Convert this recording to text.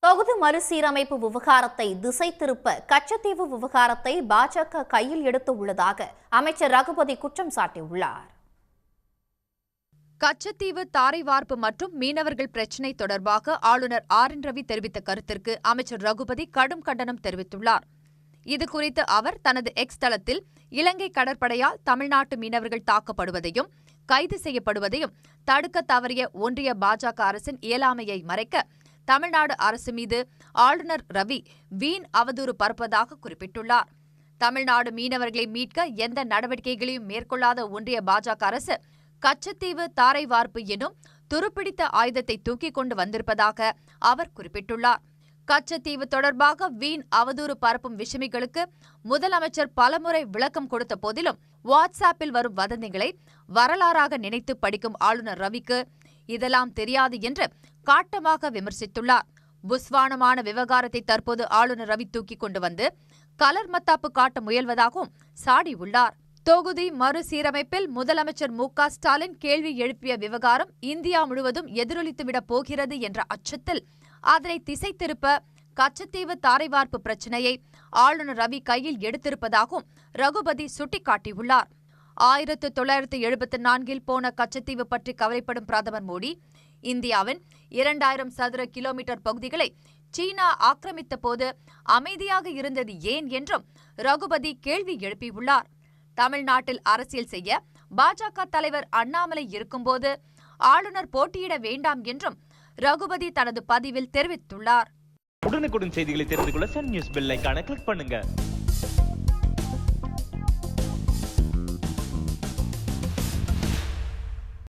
தொகுதி மறுசீரமைப்பு விவகாரத்தை திசை திருப்ப கச்சத்தீவு விவகாரத்தை பாஜக கையில் எடுத்து உள்ளதாக அமைச்சர் ரகுபதி குற்றம் சாட்டியுள்ளார். கச்சத்தீவு தாரை வார்ப்பு மற்றும் மீனவர்கள் பிரச்சினை தொடர்பாக ஆளுநர் ஆர்.என். ரவி தெரிவித்த கருத்திற்கு அமைச்சர் ரகுபதி கடும் கண்டனம் தெரிவித்துள்ளார். இதுகுறித்து அவர் தனது எக்ஸ் தளத்தில் இலங்கை கடற்படையால் தமிழ்நாட்டு மீனவர்கள் தாக்கப்படுவதையும் கைது செய்யப்படுவதையும் தடுக்க தவறிய ஒன்றிய பாஜக அரசின் இயலாமையை மறைக்க தமிழ்நாடு அரசு மீது ஆளுநர் ரவி வீண் அவதூறு பரப்புவதாக குறிப்பிட்டுள்ளார். தமிழ்நாடு மீனவர்களை மீட்க எந்த நடவடிக்கைகளையும் மேற்கொள்ளாத ஒன்றிய பாஜக அரசு கச்சத்தீவு தாரை வார்ப்பு எனும் துருப்பிடித்த ஆயுதத்தை தூக்கிக் கொண்டு வந்திருப்பதாக அவர் குறிப்பிட்டுள்ளார். கச்சத்தீவு தொடர்பாக வீண் அவதூறு பரப்பும் விஷமிகளுக்கு முதலமைச்சர் பலமுறை விளக்கம் கொடுத்த போதிலும் வாட்ஸ்ஆப்பில் வரும் வதந்திகளை வரலாறாக நினைத்து படிக்கும் ஆளுநர் ரவிக்கு இதெல்லாம் தெரியாது என்று காட்டமாக விமர்சித்துள்ளார். புஸ்வானமான விவகாரத்தை தற்போது ஆளுநர் ரவி தூக்கிக் கொண்டு வந்து கலர் மத்தாப்பு காட்ட முயல்வதாகவும் சாடியுள்ளார். தொகுதி மறுசீரமைப்பில் முதலமைச்சர் மு.க.ஸ்டாலின் கேள்வி எழுப்பிய விவகாரம் இந்தியா முழுவதும் எதிரொலித்துவிடப் போகிறது என்ற அச்சத்தில் அதனை திசை திருப்ப கச்சத்தீவு தாரை வார்ப்பு பிரச்சினையை ஆளுநர் ரவி கையில் எடுத்திருப்பதாகவும் ரகுபதி சுட்டிக்காட்டியுள்ளார். 1974 போன கச்சத்தீவு பற்றி கவலைப்படும் பிரதமர் மோடி இந்தியாவின் 2000 சதுர கிலோமீட்டர் பகுதிகளை சீனா ஆக்கிரமித்த போது அமைதியாக இருந்தது ஏன் என்றும் ரகுபதி கேள்வி எழுப்பியுள்ளார். தமிழ்நாட்டில் அரசியல் செய்ய பாஜக தலைவர் அண்ணாமலை இருக்கும்போது ஆளுநர் போட்டியிட வேண்டாம் என்றும் ரகுபதி தனது பதிவில் தெரிவித்துள்ளார். உடனுக்குடன் செய்திகளை தெரிந்து கொள்ள சன் நியூஸ் பெல் ஐகானை கிளிக் பண்ணுங்க.